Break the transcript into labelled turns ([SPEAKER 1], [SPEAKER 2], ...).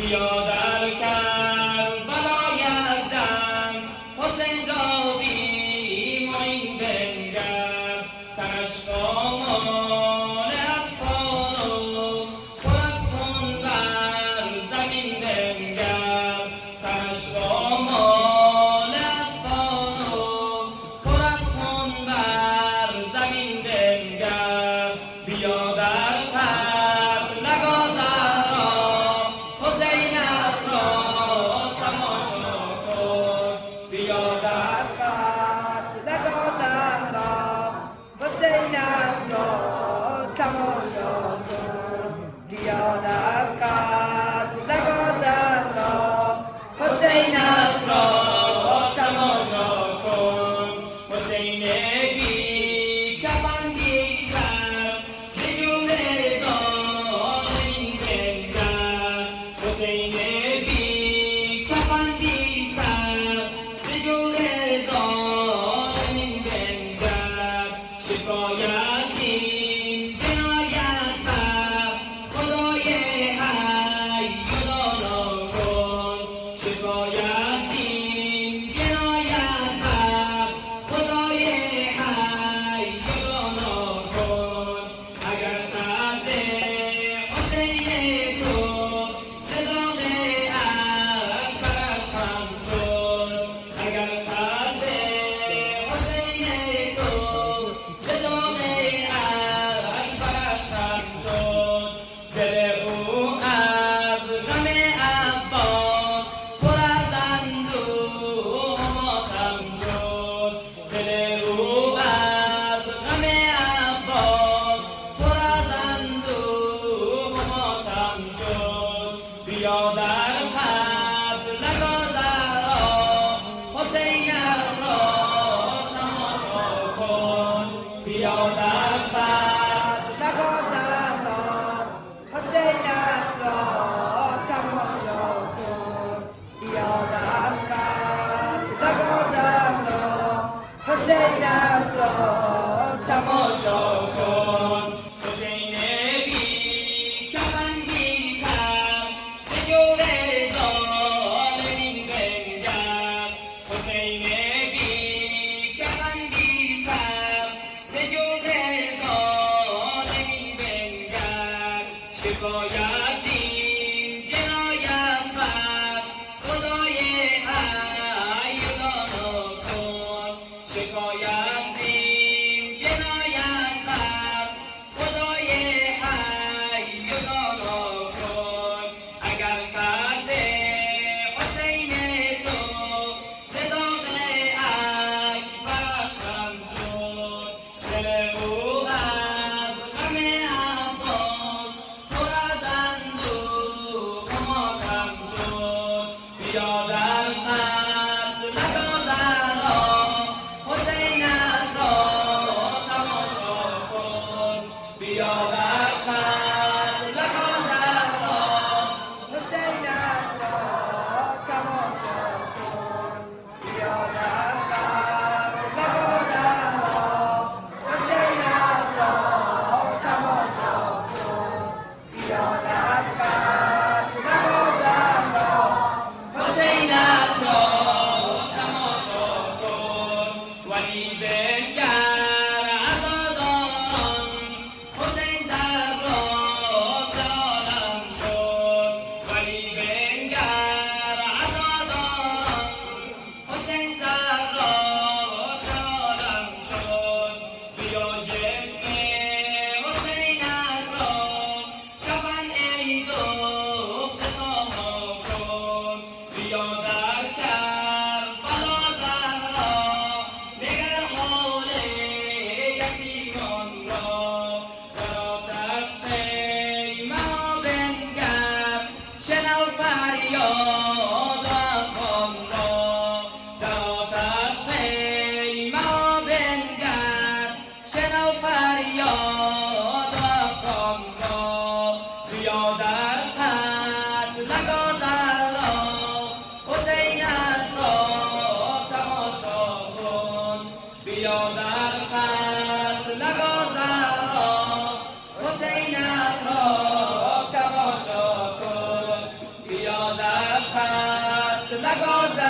[SPEAKER 1] بیا در کربلای دم حسین را بی معین بنگر تنش خامال اسپان و پر از خون بر زمین بنگر تنش خامال اسپان و پر از خون بر زمین بنگر بیا در قتل نگذرا حسینت را تماشا کن بیا در
[SPEAKER 2] قتل نگذرا حسینت را تماشا کن بیا در قتل نگذرا حسینت
[SPEAKER 1] را تماشا کن حسین بی کفن بی سر ز جور ظالمین بنگر حسین بی کفن بی سر ز جور ظالمین بنگر شکایت این جنایت بر خدای حی و دانا کن شکایت این جنایت بر خدای حی و دانا کن اگر قد حسین تو ز داغ اکبرش هم شد اگر قد حسین تو ز داغ اکبرش هم شد دل او از غم عباس پر از اندوه و ماتم شد دل او از غم عباس پر از اندوه و ماتم شد بیا در قتل نگذرا حسینت را تماشا کن بیا در قتل
[SPEAKER 2] نگذرا حسینت را تماشا کن بیا در قتل نگذرا حسینت را
[SPEAKER 1] تماشا کن حسین بی کفن بی سر ز جور نگذر